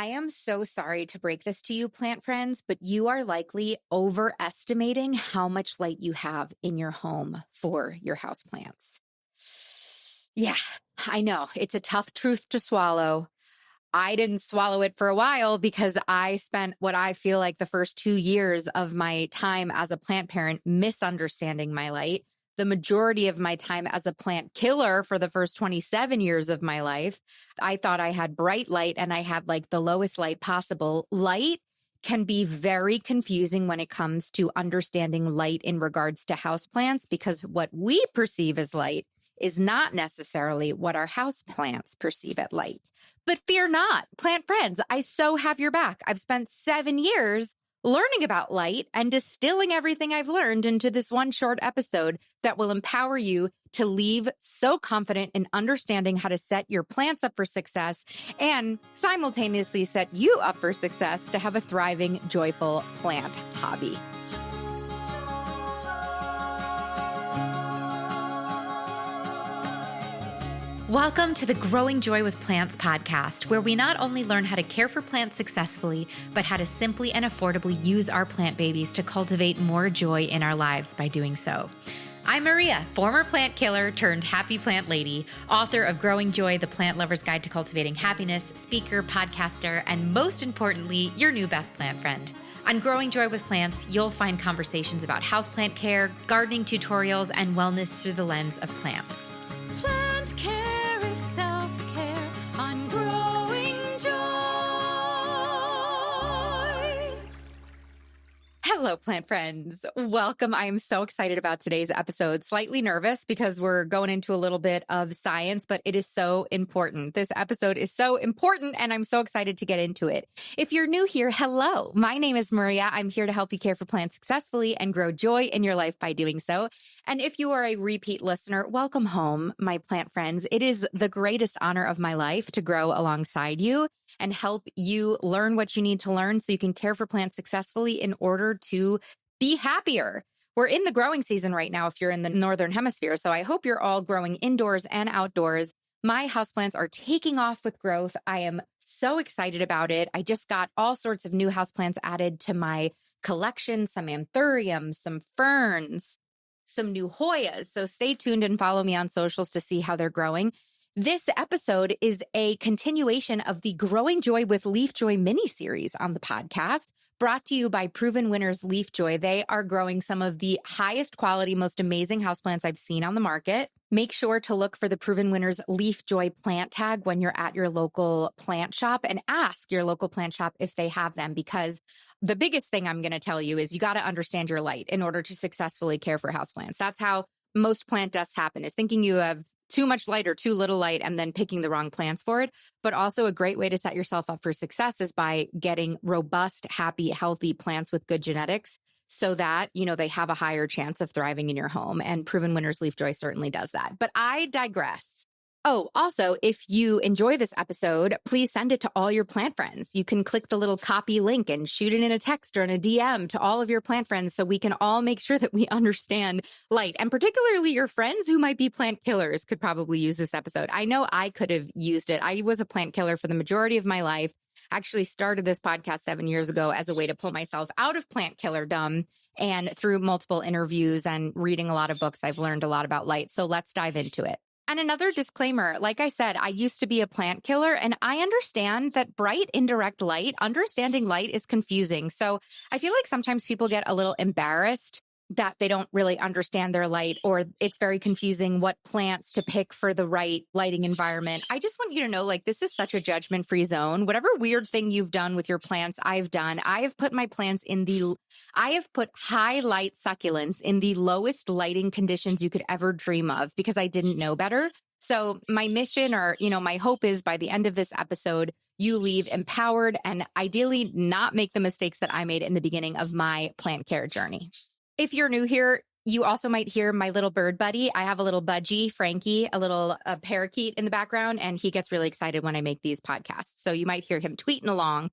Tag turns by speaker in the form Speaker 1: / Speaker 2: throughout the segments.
Speaker 1: I am so sorry to break this to you, plant friends, but you are likely overestimating how much light you have in your home for your houseplants. Yeah, I know. It's a tough truth to swallow. I didn't swallow it for a while because I spent what I feel like the first 2 years of my time as a plant parent misunderstanding my light. The majority of my time as a plant killer for the first 27 years of my life, I thought I had bright light and I had like the lowest light possible. Light can be very confusing when it comes to understanding light in regards to houseplants because what we perceive as light is not necessarily what our houseplants perceive as light. But fear not, plant friends, I so have your back. I've spent 7 years learning about light and distilling everything I've learned into this one short episode that will empower you to leave so confident in understanding how to set your plants up for success and simultaneously set you up for success to have a thriving, joyful plant hobby. Welcome to the Growing Joy with Plants podcast, where we not only learn how to care for plants successfully, but how to simply and affordably use our plant babies to cultivate more joy in our lives by doing so. I'm Maria, former plant killer turned happy plant lady, author of Growing Joy, the Plant Lover's Guide to Cultivating Happiness, speaker, podcaster, and most importantly, your new best plant friend. On Growing Joy with Plants, you'll find conversations about houseplant care, gardening tutorials, and wellness through the lens of plants. Plant care is self-care on Growing Joy. Hello, plant friends. Welcome. I am so excited about today's episode. Slightly nervous because we're going into a little bit of science, but it is so important. This episode is so important, and I'm so excited to get into it. If you're new here, hello. My name is Maria. I'm here to help you care for plants successfully and grow joy in your life by doing so. And if you are a repeat listener, welcome home, my plant friends. It is the greatest honor of my life to grow alongside you and help you learn what you need to learn so you can care for plants successfully in order to be happier. We're in the growing season right now if you're in the Northern Hemisphere, so I hope you're all growing indoors and outdoors. My houseplants are taking off with growth. I am so excited about it. I just got all sorts of new houseplants added to my collection, some anthuriums, some ferns, some new Hoyas. So stay tuned and follow me on socials to see how they're growing. This episode is a continuation of the Growing Joy with Leaf Joy mini-series on the podcast, brought to you by Proven Winners Leaf Joy. They are growing some of the highest quality, most amazing houseplants I've seen on the market. Make sure to look for the Proven Winners Leaf Joy plant tag when you're at your local plant shop and ask your local plant shop if they have them, because the biggest thing I'm going to tell you is you got to understand your light in order to successfully care for houseplants. That's how most plant deaths happen, is thinking you have too much light or too little light and then picking the wrong plants for it. But also a great way to set yourself up for success is by getting robust, happy, healthy plants with good genetics so that, they have a higher chance of thriving in your home. And Proven Winners Leaf Joy certainly does that. But I digress. Oh, also, if you enjoy this episode, please send it to all your plant friends. You can click the little copy link and shoot it in a text or in a DM to all of your plant friends so we can all make sure that we understand light. And particularly your friends who might be plant killers could probably use this episode. I know I could have used it. I was a plant killer for the majority of my life. Actually started this podcast 7 years ago as a way to pull myself out of plant killerdom. And through multiple interviews and reading a lot of books, I've learned a lot about light. So let's dive into it. And another disclaimer, like I said, I used to be a plant killer, and I understand that bright, indirect light, understanding light is confusing. So I feel like sometimes people get a little embarrassed that they don't really understand their light, or it's very confusing what plants to pick for the right lighting environment. I just want you to know, this is such a judgment-free zone. Whatever weird thing you've done with your plants, I've done. I have put my plants I have put high light succulents in the lowest lighting conditions you could ever dream of because I didn't know better. So my mission or, my hope is by the end of this episode, you leave empowered and ideally not make the mistakes that I made in the beginning of my plant care journey. If you're new here, you also might hear my little bird buddy. I have a little budgie, Frankie, a little parakeet in the background, and he gets really excited when I make these podcasts. So you might hear him tweeting along,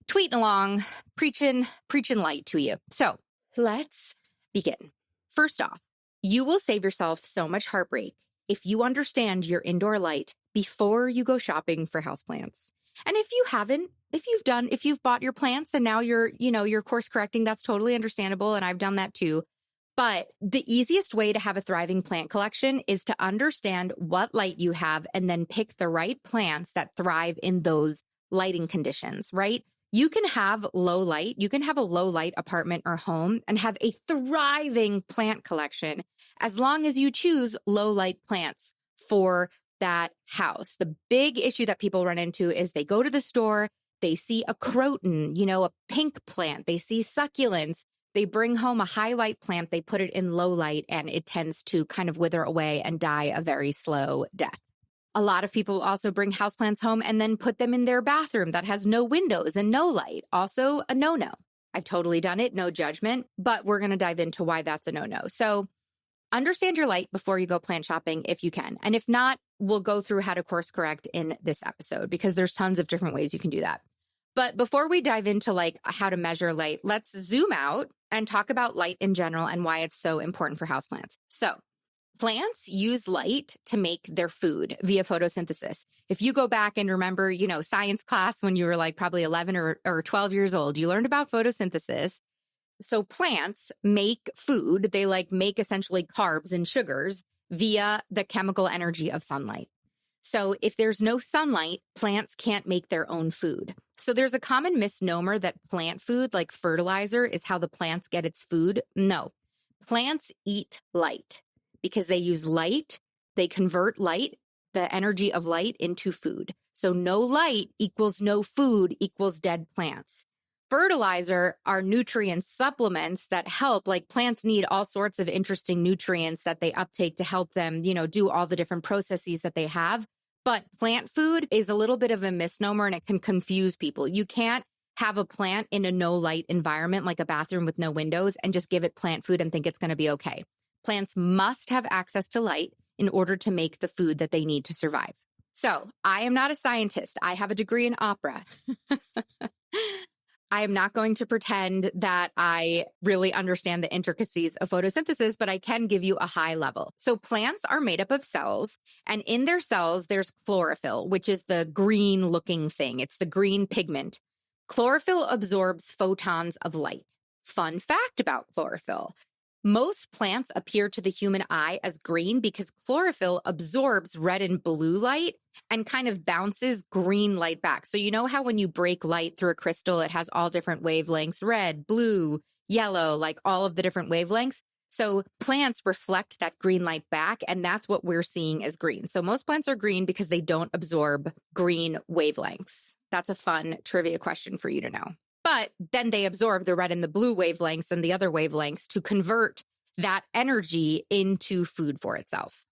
Speaker 1: preaching light to you. So let's begin. First off, you will save yourself so much heartbreak if you understand your indoor light before you go shopping for houseplants. And if you haven't, if you've bought your plants and now you're course correcting, that's totally understandable. And I've done that too. But the easiest way to have a thriving plant collection is to understand what light you have and then pick the right plants that thrive in those lighting conditions, right? You can have low light. You can have a low light apartment or home and have a thriving plant collection as long as you choose low light plants for that house. The big issue that people run into is they go to the store, they see a croton, a pink plant, they see succulents, they bring home a highlight plant, they put it in low light, and it tends to kind of wither away and die a very slow death. A lot of people also bring houseplants home and then put them in their bathroom that has no windows and no light. Also a no-no. I've totally done it, no judgment, but we're going to dive into why that's a no-no. So understand your light before you go plant shopping if you can. And if not, we'll go through how to course correct in this episode because there's tons of different ways you can do that. But before we dive into like how to measure light, let's zoom out and talk about light in general and why it's so important for houseplants. So plants use light to make their food via photosynthesis. If you go back and remember, science class when you were like probably 11 or 12 years old, you learned about photosynthesis. So plants make food. They make essentially carbs and sugars via the chemical energy of sunlight. So if there's no sunlight, plants can't make their own food. So there's a common misnomer that plant food, like fertilizer, is how the plants get its food. No, plants eat light because they use light. They convert light, the energy of light, into food. So no light equals no food equals dead plants. Fertilizer are nutrient supplements that help, like plants need all sorts of interesting nutrients that they uptake to help them, do all the different processes that they have. But plant food is a little bit of a misnomer and it can confuse people. You can't have a plant in a no light environment like a bathroom with no windows and just give it plant food and think it's going to be okay. Plants must have access to light in order to make the food that they need to survive. So I am not a scientist. I have a degree in opera. I am not going to pretend that I really understand the intricacies of photosynthesis, but I can give you a high level. So plants are made up of cells, and in their cells, there's chlorophyll, which is the green looking thing. It's the green pigment. Chlorophyll absorbs photons of light. Fun fact about chlorophyll. Most plants appear to the human eye as green because chlorophyll absorbs red and blue light and kind of bounces green light back. So you know how when you break light through a crystal, it has all different wavelengths, red, blue, yellow, like all of the different wavelengths. So plants reflect that green light back, and that's what we're seeing as green. So most plants are green because they don't absorb green wavelengths. That's a fun trivia question for you to know. But then they absorb the red and the blue wavelengths and the other wavelengths to convert that energy into food for itself.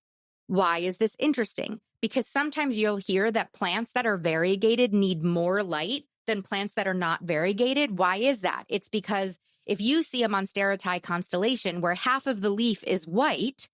Speaker 1: Why is this interesting? Because sometimes you'll hear that plants that are variegated need more light than plants that are not variegated. Why is that? It's because if you see a Monstera constellation where half of the leaf is white,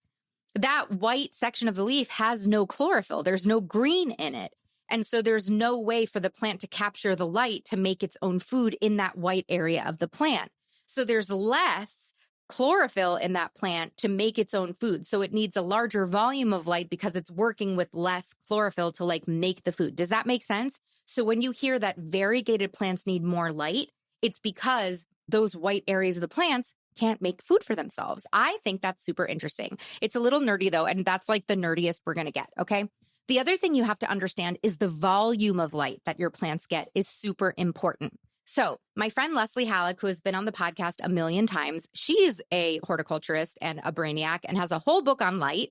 Speaker 1: that white section of the leaf has no chlorophyll. There's no green in it. And so there's no way for the plant to capture the light to make its own food in that white area of the plant. So there's less chlorophyll in that plant to make its own food. So it needs a larger volume of light because it's working with less chlorophyll to make the food. Does that make sense? So when you hear that variegated plants need more light, it's because those white areas of the plants can't make food for themselves. I think that's super interesting. It's a little nerdy though, and that's the nerdiest we're going to get, okay? The other thing you have to understand is the volume of light that your plants get is super important. So my friend Leslie Halleck, who has been on the podcast a million times, she's a horticulturist and a brainiac and has a whole book on light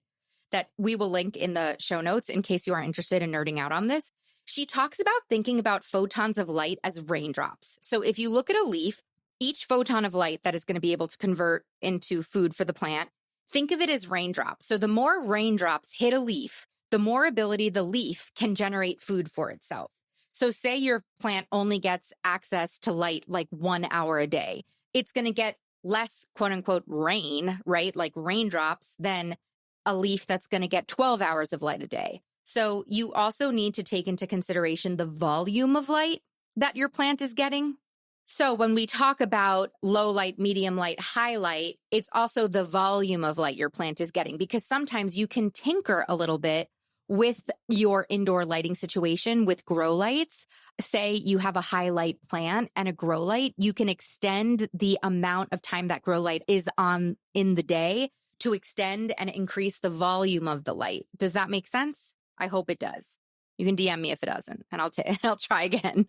Speaker 1: that we will link in the show notes in case you are interested in nerding out on this. She talks about thinking about photons of light as raindrops. So if you look at a leaf, each photon of light that is going to be able to convert into food for the plant, think of it as raindrops. So the more raindrops hit a leaf, the more ability the leaf can generate food for itself. So say your plant only gets access to light 1 hour a day. It's going to get less quote unquote rain, right? Like raindrops than a leaf that's going to get 12 hours of light a day. So you also need to take into consideration the volume of light that your plant is getting. So when we talk about low light, medium light, high light, it's also the volume of light your plant is getting because sometimes you can tinker a little bit with your indoor lighting situation with grow lights, say you have a highlight plant and a grow light, you can extend the amount of time that grow light is on in the day to extend and increase the volume of the light. Does that make sense? I hope it does. You can DM me if it doesn't, and I'll try again.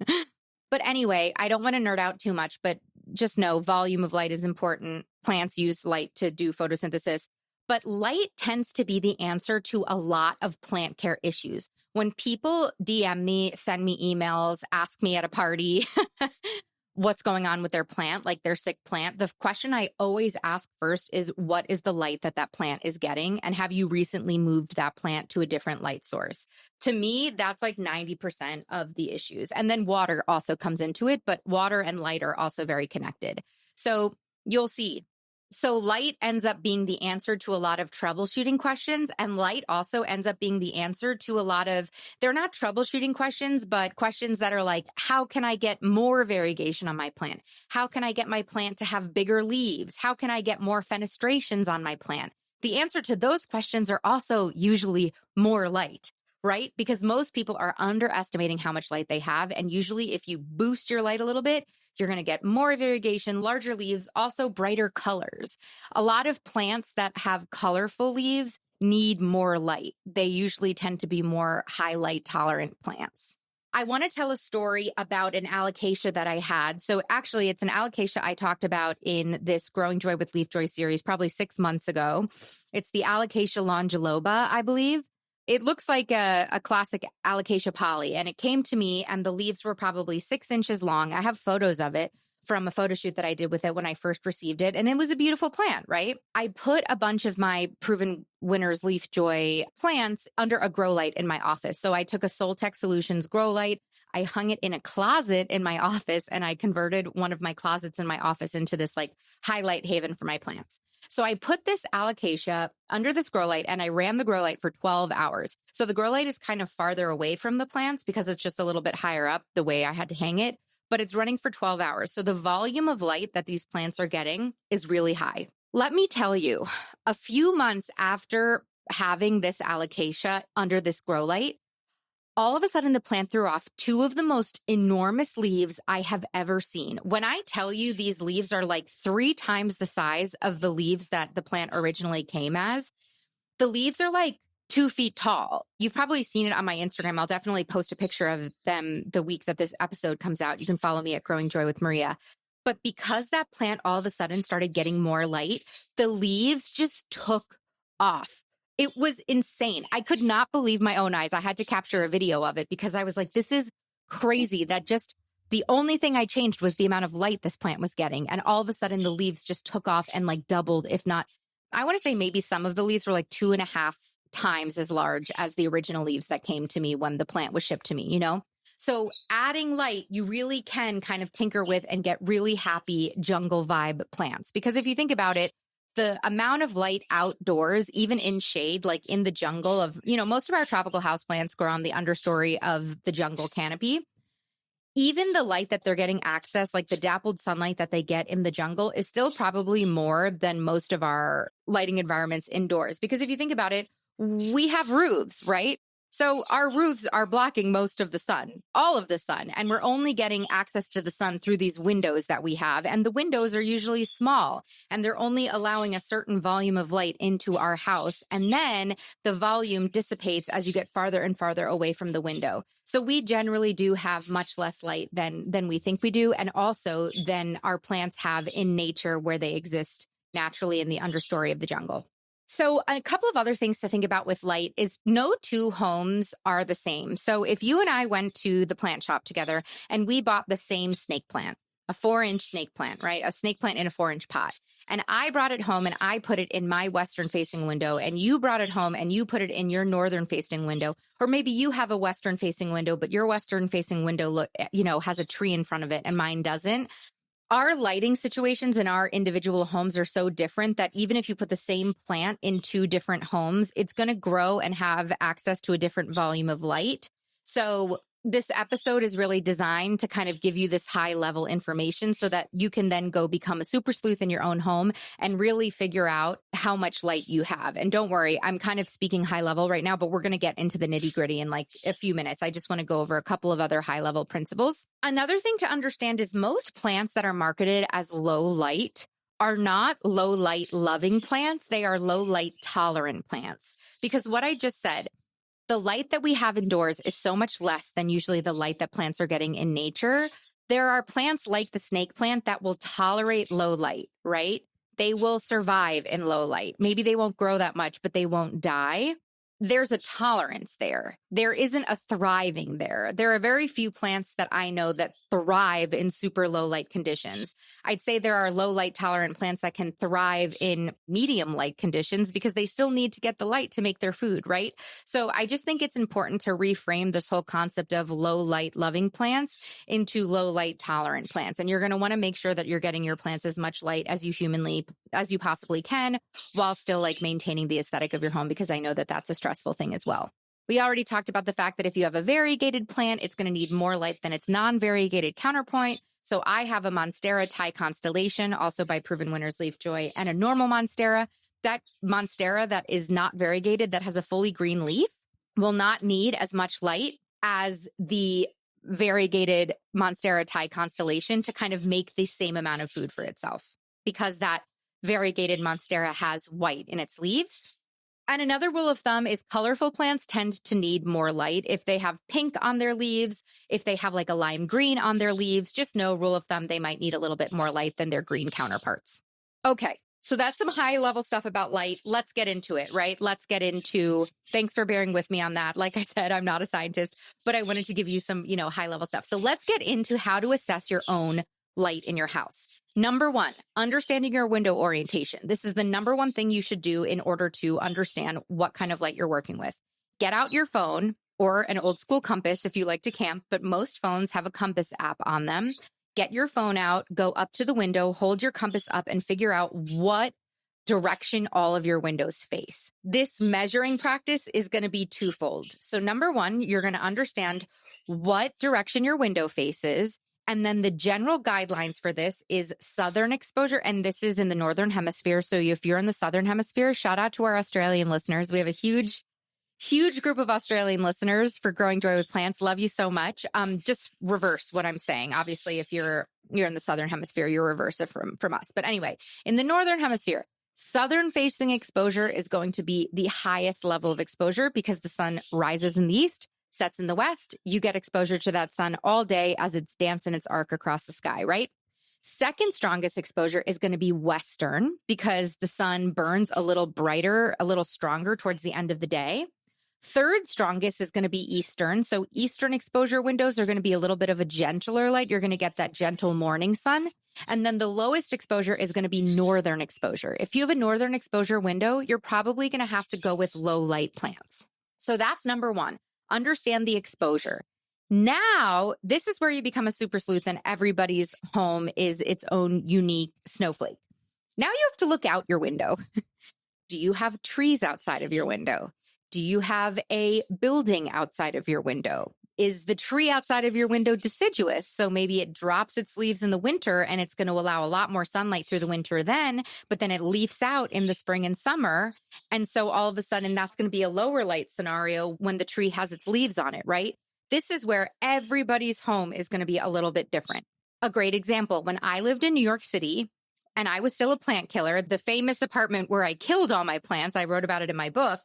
Speaker 1: But anyway, I don't want to nerd out too much, but just know volume of light is important. Plants use light to do photosynthesis. But light tends to be the answer to a lot of plant care issues. When people DM me, send me emails, ask me at a party what's going on with their plant, like their sick plant, the question I always ask first is, what is the light that plant is getting? And have you recently moved that plant to a different light source? To me, that's like 90% of the issues. And then water also comes into it, but water and light are also very connected. So you'll see. So light ends up being the answer to a lot of troubleshooting questions, and light also ends up being the answer to a lot of, they're not troubleshooting questions, but questions that are like, how can I get more variegation on my plant? How can I get my plant to have bigger leaves? How can I get more fenestrations on my plant? The answer to those questions are also usually more light, right? Because most people are underestimating how much light they have. And usually if you boost your light a little bit, you're going to get more variegation, larger leaves, also brighter colors. A lot of plants that have colorful leaves need more light. They usually tend to be more high light tolerant plants. I want to tell a story about an alocasia that I had. So actually, it's an alocasia I talked about in this Growing Joy with Leaf Joy series probably 6 months ago. It's the alocasia longiloba, I believe. It looks like a classic alocasia poly, and it came to me and the leaves were probably 6 inches long. I have photos of it from a photo shoot that I did with it when I first received it, and it was a beautiful plant, right? I put a bunch of my Proven Winners Leaf Joy plants under a grow light in my office. So I took a Soltech Solutions grow light, I hung it in a closet in my office, and I converted one of my closets in my office into this like highlight haven for my plants. So I put this alocasia under this grow light and I ran the grow light for 12 hours. So the grow light is kind of farther away from the plants because it's just a little bit higher up the way I had to hang it, but it's running for 12 hours. So the volume of light that these plants are getting is really high. Let me tell you, a few months after having this alocasia under this grow light, all of a sudden the plant threw off 2 of the most enormous leaves I have ever seen. When I tell you these leaves are like 3 times the size of the leaves that the plant originally came as, the leaves are like 2 feet tall. You've probably seen it on my Instagram. I'll definitely post a picture of them the week that this episode comes out. You can follow me at Growing Joy with Maria. But because that plant all of a sudden started getting more light, the leaves just took off. It was insane. I could not believe my own eyes. I had to capture a video of it because I was like, this is crazy that just the only thing I changed was the amount of light this plant was getting. And all of a sudden the leaves just took off and like doubled, if not, I want to say maybe some of the leaves were like 2.5 times as large as the original leaves that came to me when the plant was shipped to me, you know? So adding light, you really can kind of tinker with and get really happy jungle vibe plants. Because if you think about it, the amount of light outdoors, even in shade, like in the jungle of, you know, most of our tropical houseplants grow on the understory of the jungle canopy. Even the light that they're getting access, like the dappled sunlight that they get in the jungle, is still probably more than most of our lighting environments indoors. Because if you think about it, we have roofs, right? So our roofs are blocking most of the sun, all of the sun, and we're only getting access to the sun through these windows that we have. And the windows are usually small and they're only allowing a certain volume of light into our house. And then the volume dissipates as you get farther and farther away from the window. So we generally do have much less light than we think we do. And also than our plants have in nature where they exist naturally in the understory of the jungle. So a couple of other things to think about with light is no 2 homes are the same. So if you and I went to the plant shop together and we bought the same snake plant, a 4-inch snake plant, right? A snake plant in a 4-inch pot. And I brought it home and I put it in my western facing window, and you brought it home and you put it in your northern facing window. Or maybe you have a western facing window, but your western facing window, has a tree in front of it and mine doesn't. Our lighting situations in our individual homes are so different that even if you put the same plant in 2 different homes, it's going to grow and have access to a different volume of light. So This episode is really designed to kind of give you this high level information so that you can then go become a super sleuth in your own home and really figure out how much light you have. And don't worry, I'm kind of speaking high level right now, but we're going to get into the nitty gritty in like a few minutes. I just want to go over a couple of other high level principles. Another thing to understand is most plants that are marketed as low light are not low light loving plants. They are low light tolerant plants, because what I just said, the light that we have indoors is so much less than usually the light that plants are getting in nature. There are plants like the snake plant that will tolerate low light, right? They will survive in low light. Maybe they won't grow that much, but they won't die. There's a tolerance there. There isn't a thriving there. There are very few plants that I know that thrive in super low light conditions. I'd say there are low light tolerant plants that can thrive in medium light conditions because they still need to get the light to make their food, right? So I just think it's important to reframe this whole concept of low light loving plants into low light tolerant plants. And you're going to want to make sure that you're getting your plants as much light as you possibly can, while still like maintaining the aesthetic of your home, because I know that that's a stressful thing as well. We already talked about the fact that if you have a variegated plant, it's going to need more light than its non-variegated counterpoint. So I have a Monstera Thai Constellation, also by Proven Winners Leaf Joy, and a normal Monstera. That Monstera that is not variegated, that has a fully green leaf, will not need as much light as the variegated Monstera Thai Constellation to kind of make the same amount of food for itself, because that variegated Monstera has white in its leaves. And another rule of thumb is colorful plants tend to need more light. If they have pink on their leaves, if they have like a lime green on their leaves, just know, rule of thumb, they might need a little bit more light than their green counterparts. Okay, so that's some high level stuff about light. Let's get into it, right? Thanks for bearing with me on that. Like I said, I'm not a scientist, but I wanted to give you some, high level stuff. So let's get into how to assess your own light in your house. Number one, understanding your window orientation. This is the number one thing you should do in order to understand what kind of light you're working with. Get out your phone or an old school compass if you like to camp, but most phones have a compass app on them. Get your phone out, go up to the window, hold your compass up, and figure out what direction all of your windows face. This measuring practice is going to be twofold. So number one, you're going to understand what direction your window faces. And then the general guidelines for this is southern exposure. And this is in the northern hemisphere. So if you're in the southern hemisphere, shout out to our Australian listeners. We have a huge group of Australian listeners for Growing Joy with Plants. Love you so much. Just reverse what I'm saying. Obviously, if you're in the southern hemisphere, you're reverse it from us. But anyway, in the northern hemisphere, southern facing exposure is going to be the highest level of exposure because the sun rises in the east, sets in the west. You get exposure to that sun all day as it's dancing its arc across the sky, right? Second strongest exposure is going to be western because the sun burns a little brighter, a little stronger towards the end of the day. Third strongest is going to be eastern. So eastern exposure windows are going to be a little bit of a gentler light. You're going to get that gentle morning sun. And then the lowest exposure is going to be northern exposure. If you have a northern exposure window, you're probably going to have to go with low light plants. So that's number one. Understand the exposure. Now, this is where you become a super sleuth and everybody's home is its own unique snowflake. Now you have to look out your window. Do you have trees outside of your window? Do you have a building outside of your window? Is the tree outside of your window deciduous? So maybe it drops its leaves in the winter and it's going to allow a lot more sunlight through the winter then, but then it leaves out in the spring and summer. And so all of a sudden that's going to be a lower light scenario when the tree has its leaves on it, right? This is where everybody's home is going to be a little bit different. A great example, when I lived in New York City and I was still a plant killer, the famous apartment where I killed all my plants, I wrote about it in my book,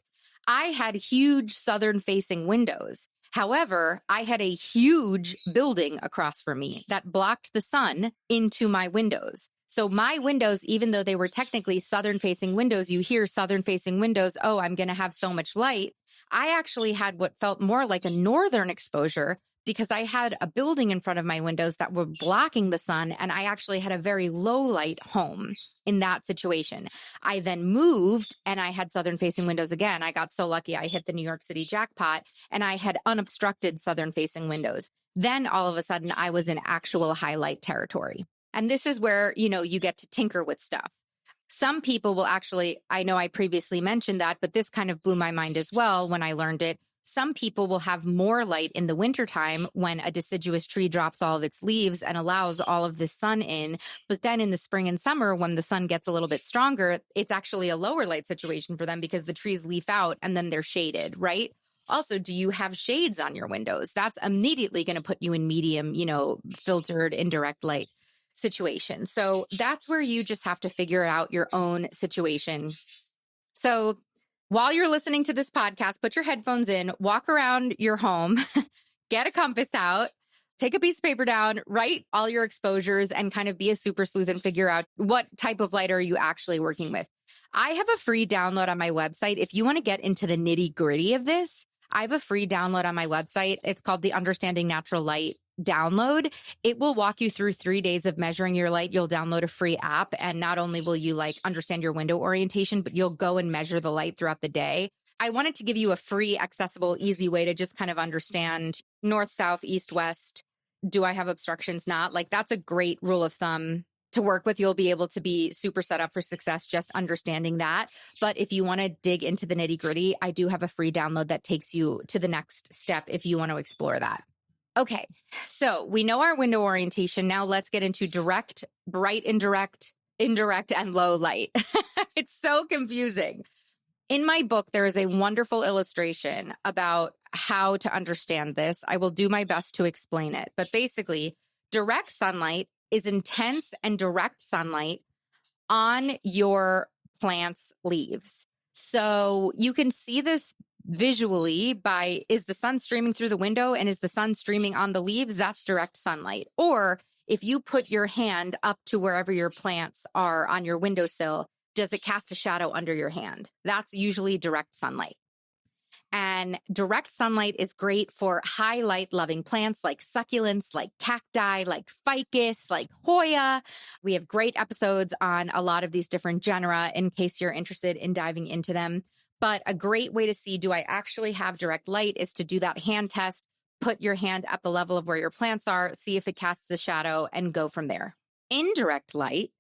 Speaker 1: I had huge southern facing windows. However, I had a huge building across from me that blocked the sun into my windows. So my windows, even though they were technically southern facing windows, you hear southern facing windows, oh, I'm going to have so much light. I actually had what felt more like a northern exposure because I had a building in front of my windows that were blocking the sun, and I actually had a very low light home in that situation. I then moved and I had southern facing windows again. I got so lucky I hit the New York City jackpot and I had unobstructed southern facing windows. Then all of a sudden I was in actual highlight territory. And this is where, you get to tinker with stuff. Some people will actually, I know I previously mentioned that, but this kind of blew my mind as well when I learned it. Some people will have more light in the wintertime when a deciduous tree drops all of its leaves and allows all of the sun in. But then in the spring and summer, when the sun gets a little bit stronger, it's actually a lower light situation for them because the trees leaf out and then they're shaded, right? Also, do you have shades on your windows? That's immediately going to put you in medium, filtered indirect light situation. So that's where you just have to figure out your own situation. So while you're listening to this podcast, put your headphones in, walk around your home, get a compass out, take a piece of paper down, write all your exposures, and kind of be a super sleuth and figure out what type of light are you actually working with. I have a free download on my website. If you want to get into the nitty gritty of this, I have a free download on my website. It's called the Understanding Natural Light download. It will walk you through 3 days of measuring your light. You'll download a free app, and not only will you understand your window orientation, but you'll go and measure the light throughout the day. I wanted to give you a free, accessible, easy way to just kind of understand north, south, east, west. Do I have obstructions? Not. That's a great rule of thumb to work with. You'll be able to be super set up for success just understanding that. But if you want to dig into the nitty gritty, I do have a free download that takes you to the next step if you want to explore that. Okay, so we know our window orientation. Now let's get into direct, bright, indirect, and low light. It's so confusing. In my book, there is a wonderful illustration about how to understand this. I will do my best to explain it. But basically, direct sunlight is intense and direct sunlight on your plant's leaves. So you can see this visually by, is the sun streaming through the window and is the sun streaming on the leaves? That's direct sunlight. Or if you put your hand up to wherever your plants are on your windowsill, does it cast a shadow under your hand? That's usually direct sunlight. And direct sunlight is great for high light loving plants like succulents, like cacti, like ficus, like Hoya. We have great episodes on a lot of these different genera in case you're interested in diving into them. But a great way to see, do I actually have direct light, is to do that hand test, put your hand at the level of where your plants are, see if it casts a shadow, and go from there. Indirect light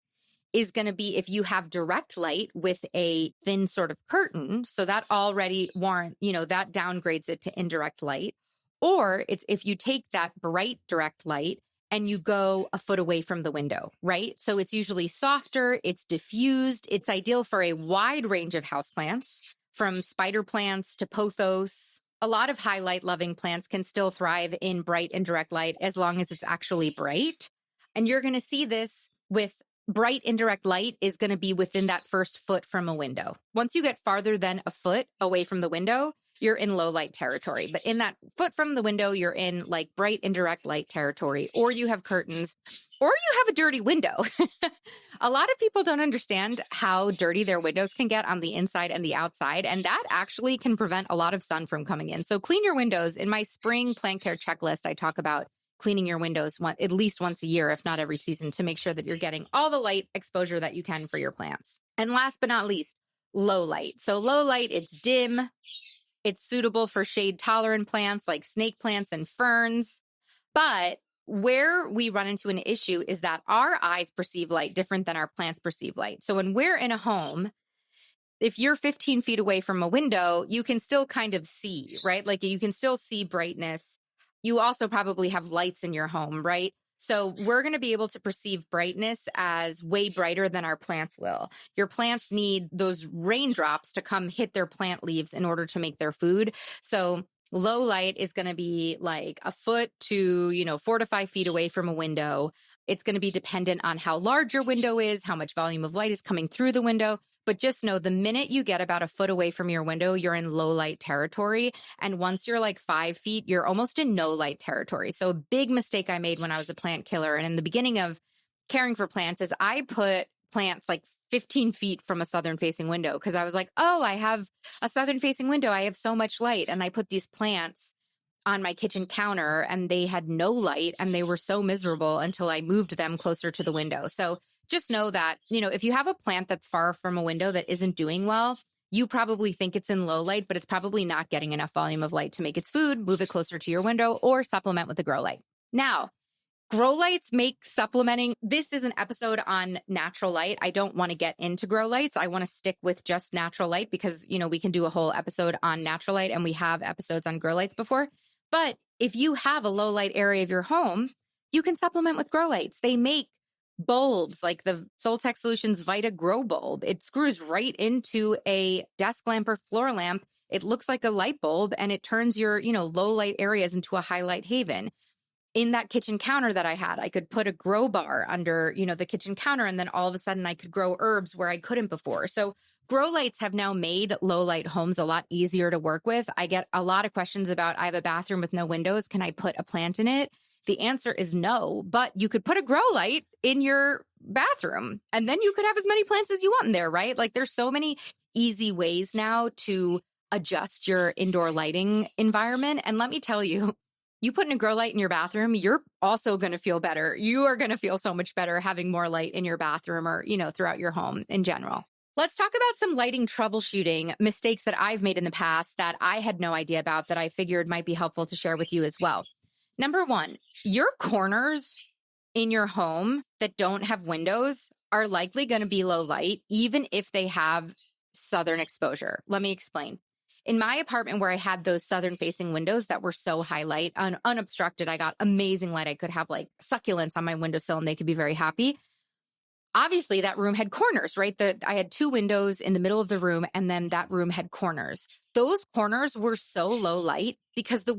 Speaker 1: is going to be if you have direct light with a thin sort of curtain. So that already that downgrades it to indirect light. Or it's if you take that bright direct light and you go a foot away from the window, right? So it's usually softer, it's diffused, it's ideal for a wide range of houseplants, from spider plants to pothos. A lot of high light loving plants can still thrive in bright indirect light as long as it's actually bright. And you're going to see this with bright indirect light is going to be within that first foot from a window. Once you get farther than a foot away from the window, you're in low light territory. But in that foot from the window, you're in bright indirect light territory, or you have curtains, or you have a dirty window. A lot of people don't understand how dirty their windows can get on the inside and the outside, and that actually can prevent a lot of sun from coming in. So clean your windows. In my spring plant care checklist, I talk about cleaning your windows at least once a year, if not every season, to make sure that you're getting all the light exposure that you can for your plants. And last but not least, low light. So low light, it's dim. It's suitable for shade-tolerant plants like snake plants and ferns. But where we run into an issue is that our eyes perceive light different than our plants perceive light. So when we're in a home, if you're 15 feet away from a window, you can still kind of see, right? You can still see brightness. You also probably have lights in your home, right? So we're going to be able to perceive brightness as way brighter than our plants will. Your plants need those raindrops to come hit their plant leaves in order to make their food. So low light is going to be a foot to, 4 to 5 feet away from a window. It's going to be dependent on how large your window is, how much volume of light is coming through the window. But just know the minute you get about a foot away from your window, you're in low light territory. And once you're 5 feet, you're almost in no light territory. So a big mistake I made when I was a plant killer and in the beginning of caring for plants is I put plants 15 feet from a southern facing window because I was I have a southern facing window. I have so much light. And I put these plants on my kitchen counter and they had no light and they were so miserable until I moved them closer to the window. So just know that, if you have a plant that's far from a window that isn't doing well, you probably think it's in low light, but it's probably not getting enough volume of light to make its food. Move it closer to your window or supplement with a grow light. Now, Grow lights make supplementing. This is an episode on natural light. I don't want to get into grow lights. I want to stick with just natural light because, we can do a whole episode on natural light and we have episodes on grow lights before. But if you have a low light area of your home, you can supplement with grow lights. They make bulbs like the Soltech Solutions Vita Grow Bulb. It screws right into a desk lamp or floor lamp. It looks like a light bulb and it turns your, low light areas into a highlight haven. In that kitchen counter that I had, I could put a grow bar under, the kitchen counter, and then all of a sudden I could grow herbs where I couldn't before. So grow lights have now made low light homes a lot easier to work with. I get a lot of questions about, I have a bathroom with no windows. Can I put a plant in it? The answer is no, but you could put a grow light in your bathroom and then you could have as many plants as you want in there, right? Like there's so many easy ways now to adjust your indoor lighting environment. And let me tell you, you put in a grow light in your bathroom, you're also going to feel better. You are going to feel so much better having more light in your bathroom or, throughout your home in general. Let's talk about some lighting troubleshooting mistakes that I've made in the past that I had no idea about that I figured might be helpful to share with you as well. Number one, your corners in your home that don't have windows are likely going to be low light, even if they have southern exposure. Let me explain. In my apartment where I had those southern facing windows that were so high light, unobstructed, I got amazing light. I could have like succulents on my windowsill and they could be very happy. Obviously, that room had corners, right? I had two windows in the middle of the room, and then that room had corners. Those corners were so low light because the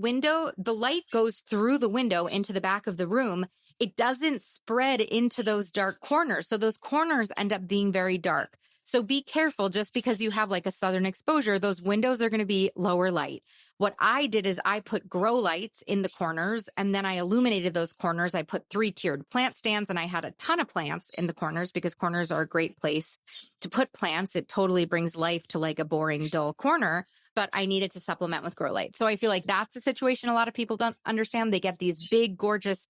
Speaker 1: light goes through the window into the back of the room. It doesn't spread into those dark corners. So those corners end up being very dark. So be careful, just because you have like a southern exposure, those windows are going to be lower light. What I did is I put grow lights in the corners and then I illuminated those corners. I put 3-tiered plant stands and I had a ton of plants in the corners because corners are a great place to put plants. It totally brings life to like a boring, dull corner, but I needed to supplement with grow lights. So I feel like that's a situation a lot of people don't understand. They get these big, gorgeous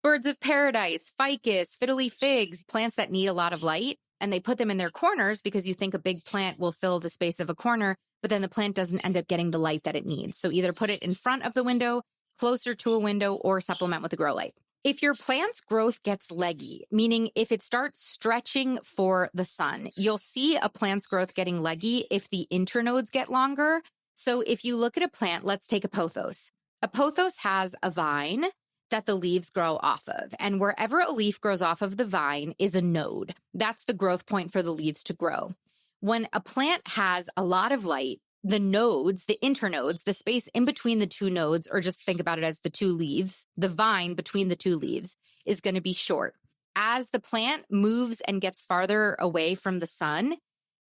Speaker 1: birds of paradise, ficus, fiddly figs, plants that need a lot of light. And they put them in their corners because you think a big plant will fill the space of a corner, but then the plant doesn't end up getting the light that it needs. So either put it in front of the window, closer to a window, or supplement with a grow light. If your plant's growth gets leggy, meaning if it starts stretching for the sun, you'll see a plant's growth getting leggy if the internodes get longer. So if you look at a plant, let's take a pothos. A pothos has a vine that the leaves grow off of. And wherever a leaf grows off of the vine is a node. That's the growth point for the leaves to grow. When a plant has a lot of light, the nodes, the internodes, the space in between the two nodes, or just think about it as the two leaves, the vine between the two leaves is going to be short. As the plant moves and gets farther away from the sun,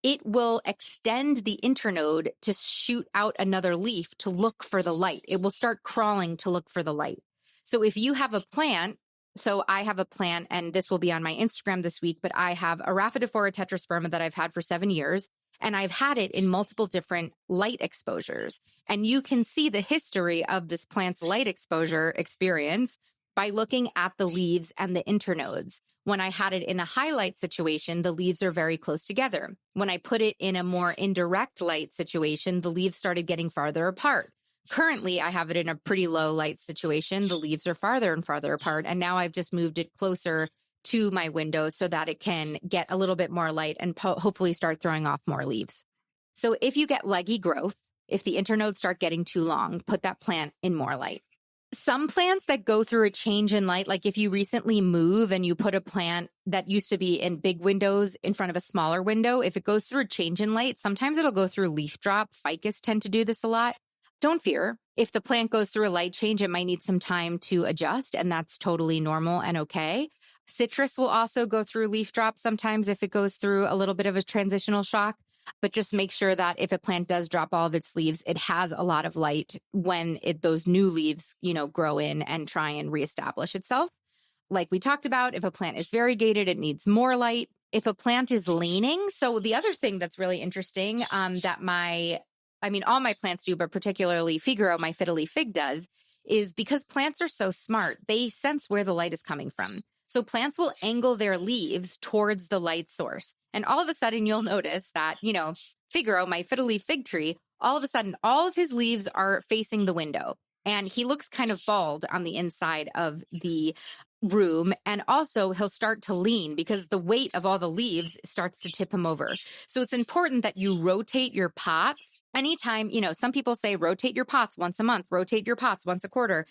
Speaker 1: it will extend the internode to shoot out another leaf to look for the light. It will start crawling to look for the light. So if you have a plant, so I have a plant, and this will be on my Instagram this week, but I have a Rhaphidophora tetrasperma that I've had for 7 years, and I've had it in multiple different light exposures. And you can see the history of this plant's light exposure experience by looking at the leaves and the internodes. When I had it in a highlight situation, the leaves are very close together. When I put it in a more indirect light situation, the leaves started getting farther apart. Currently, I have it in a pretty low light situation. The leaves are farther and farther apart. And now I've just moved it closer to my window so that it can get a little bit more light and hopefully start throwing off more leaves. So if you get leggy growth, if the internodes start getting too long, put that plant in more light. Some plants that go through a change in light, like if you recently move and you put a plant that used to be in big windows in front of a smaller window, if it goes through a change in light, sometimes it'll go through leaf drop. Ficus tend to do this a lot. Don't fear. If the plant goes through a light change, it might need some time to adjust, and that's totally normal and okay. Citrus will also go through leaf drop sometimes if it goes through a little bit of a transitional shock, but just make sure that if a plant does drop all of its leaves, it has a lot of light when those new leaves, grow in and try and reestablish itself. Like we talked about, if a plant is variegated, it needs more light. If a plant is leaning, so the other thing that's really interesting that all my plants do, but particularly Figaro, my fiddly fig, does, is because plants are so smart, they sense where the light is coming from. So plants will angle their leaves towards the light source. And all of a sudden, you'll notice that, Figaro, my fiddly fig tree, all of a sudden, all of his leaves are facing the window. And he looks kind of bald on the inside of the room. And also he'll start to lean because the weight of all the leaves starts to tip him over. So it's important that you rotate your pots anytime. Some people say rotate your pots once a month, rotate your pots once a quarter.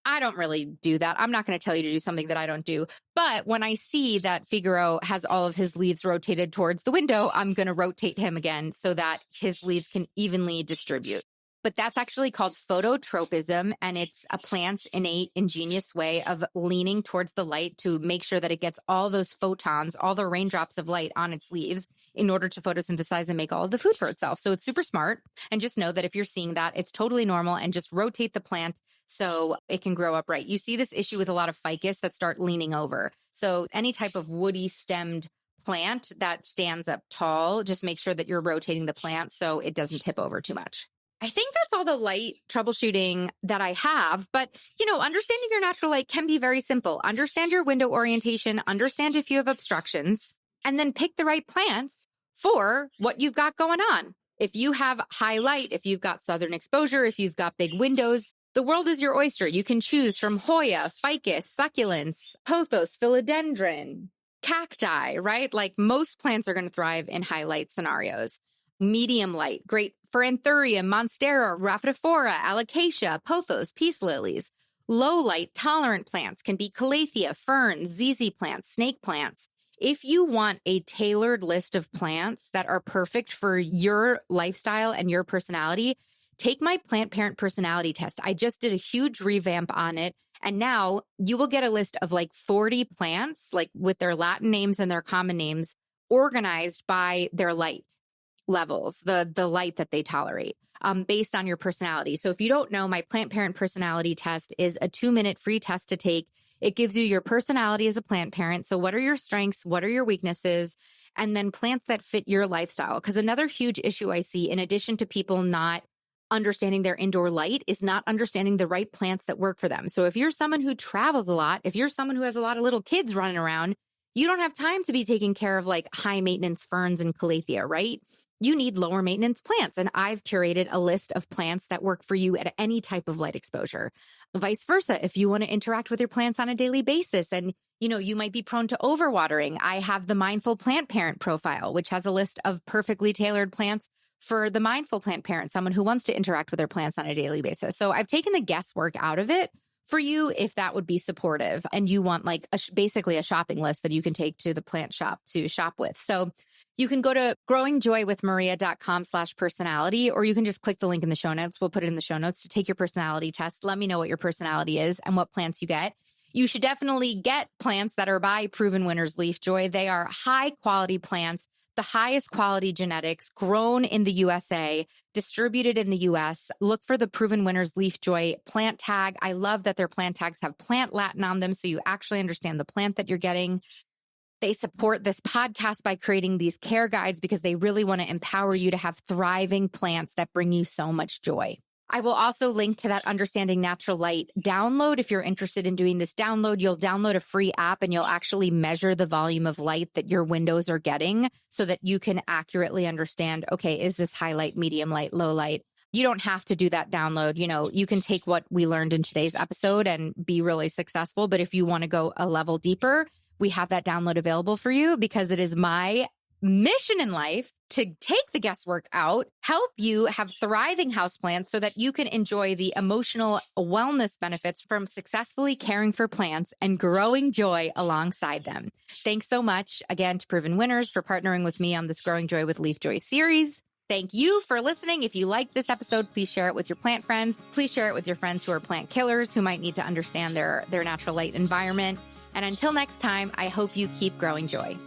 Speaker 1: I don't really do that. I'm not going to tell you to do something that I don't do. But when I see that Figaro has all of his leaves rotated towards the window, I'm going to rotate him again so that his leaves can evenly distribute. But that's actually called phototropism, and it's a plant's innate, ingenious way of leaning towards the light to make sure that it gets all those photons, all the raindrops of light on its leaves in order to photosynthesize and make all of the food for itself. So it's super smart. And just know that if you're seeing that, it's totally normal, and just rotate the plant so it can grow upright. You see this issue with a lot of ficus that start leaning over. So any type of woody stemmed plant that stands up tall, just make sure that you're rotating the plant so it doesn't tip over too much. I think that's all the light troubleshooting that I have. But, understanding your natural light can be very simple. Understand your window orientation, understand if you have obstructions, and then pick the right plants for what you've got going on. If you have high light, if you've got southern exposure, if you've got big windows, the world is your oyster. You can choose from Hoya, ficus, succulents, pothos, philodendron, cacti, right? Like most plants are going to thrive in high light scenarios. Medium light, great for anthurium, monstera, rhaphidophora, alocasia, pothos, peace lilies. Low light, tolerant plants can be calathea, ferns, ZZ plants, snake plants. If you want a tailored list of plants that are perfect for your lifestyle and your personality, take my plant parent personality test. I just did a huge revamp on it. And now you will get a list of like 40 plants, like with their Latin names and their common names, organized by their light levels, the light that they tolerate, based on your personality. So if you don't know, my plant parent personality test is a 2-minute free test to take. It gives you your personality as a plant parent. So what are your strengths? What are your weaknesses? And then plants that fit your lifestyle. Because another huge issue I see, in addition to people not understanding their indoor light, is not understanding the right plants that work for them. So if you're someone who travels a lot, if you're someone who has a lot of little kids running around, you don't have time to be taking care of like high maintenance ferns and calathea, right? You need lower maintenance plants. And I've curated a list of plants that work for you at any type of light exposure. Vice versa, if you want to interact with your plants on a daily basis and you might be prone to overwatering, I have the Mindful Plant Parent profile, which has a list of perfectly tailored plants for the mindful plant parent, someone who wants to interact with their plants on a daily basis. So I've taken the guesswork out of it for you if that would be supportive and you want like basically a shopping list that you can take to the plant shop to shop with. So you can go to growingjoywithmaria.com/personality, or you can just click the link in the show notes. We'll put it in the show notes to take your personality test. Let me know what your personality is and what plants you get. You should definitely get plants that are by Proven Winners Leaf Joy. They are high quality plants, the highest quality genetics, grown in the USA, distributed in the US. Look for the Proven Winners Leaf Joy plant tag. I love that their plant tags have plant Latin on them, so you actually understand the plant that you're getting. They support this podcast by creating these care guides because they really want to empower you to have thriving plants that bring you so much joy. I will also link to that Understanding Natural Light download. If you're interested in doing this download, you'll download a free app and you'll actually measure the volume of light that your windows are getting so that you can accurately understand, okay, is this high light, medium light, low light? You don't have to do that download. You can take what we learned in today's episode and be really successful. But if you want to go a level deeper, we have that download available for you because it is my mission in life to take the guesswork out, help you have thriving houseplants so that you can enjoy the emotional wellness benefits from successfully caring for plants and growing joy alongside them. Thanks so much again to Proven Winners for partnering with me on this Growing Joy with Leaf Joy series. Thank you for listening. If you liked this episode, please share it with your plant friends. Please share it with your friends who are plant killers who might need to understand their natural light environment. And until next time, I hope you keep growing joy.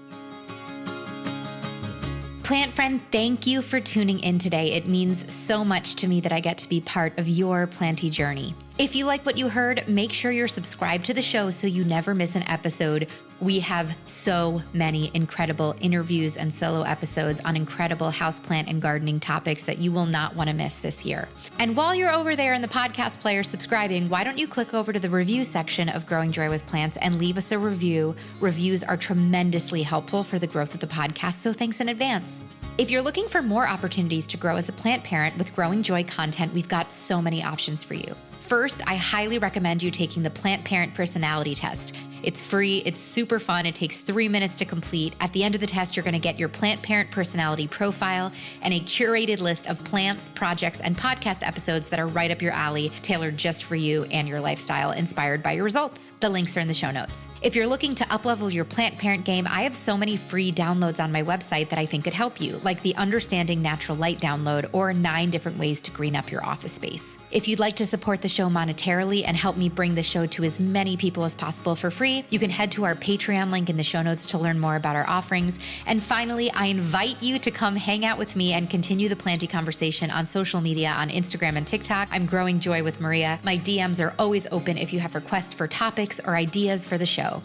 Speaker 1: Plant friend, thank you for tuning in today. It means so much to me that I get to be part of your planty journey. If you like what you heard, make sure you're subscribed to the show so you never miss an episode. We have so many incredible interviews and solo episodes on incredible houseplant and gardening topics that you will not want to miss this year. And while you're over there in the podcast player subscribing, why don't you click over to the review section of Growing Joy with Plants and leave us a review. Reviews are tremendously helpful for the growth of the podcast, so thanks in advance. If you're looking for more opportunities to grow as a plant parent with Growing Joy content, we've got so many options for you. First, I highly recommend you taking the Plant Parent Personality Test. It's free. It's super fun. It takes 3 minutes to complete. At the end of the test, you're going to get your plant parent personality profile and a curated list of plants, projects, and podcast episodes that are right up your alley, tailored just for you and your lifestyle, inspired by your results. The links are in the show notes. If you're looking to uplevel your plant parent game, I have so many free downloads on my website that I think could help you, like the Understanding Natural Light download or 9 different ways to green up your office space. If you'd like to support the show monetarily and help me bring the show to as many people as possible for free, you can head to our Patreon link in the show notes to learn more about our offerings. And finally, I invite you to come hang out with me and continue the planty conversation on social media on Instagram and TikTok. I'm growing joy with Maria. My DMs are always open if you have requests for topics or ideas for the show.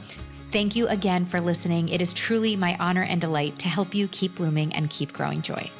Speaker 1: Thank you again for listening. It is truly my honor and delight to help you keep blooming and keep growing joy.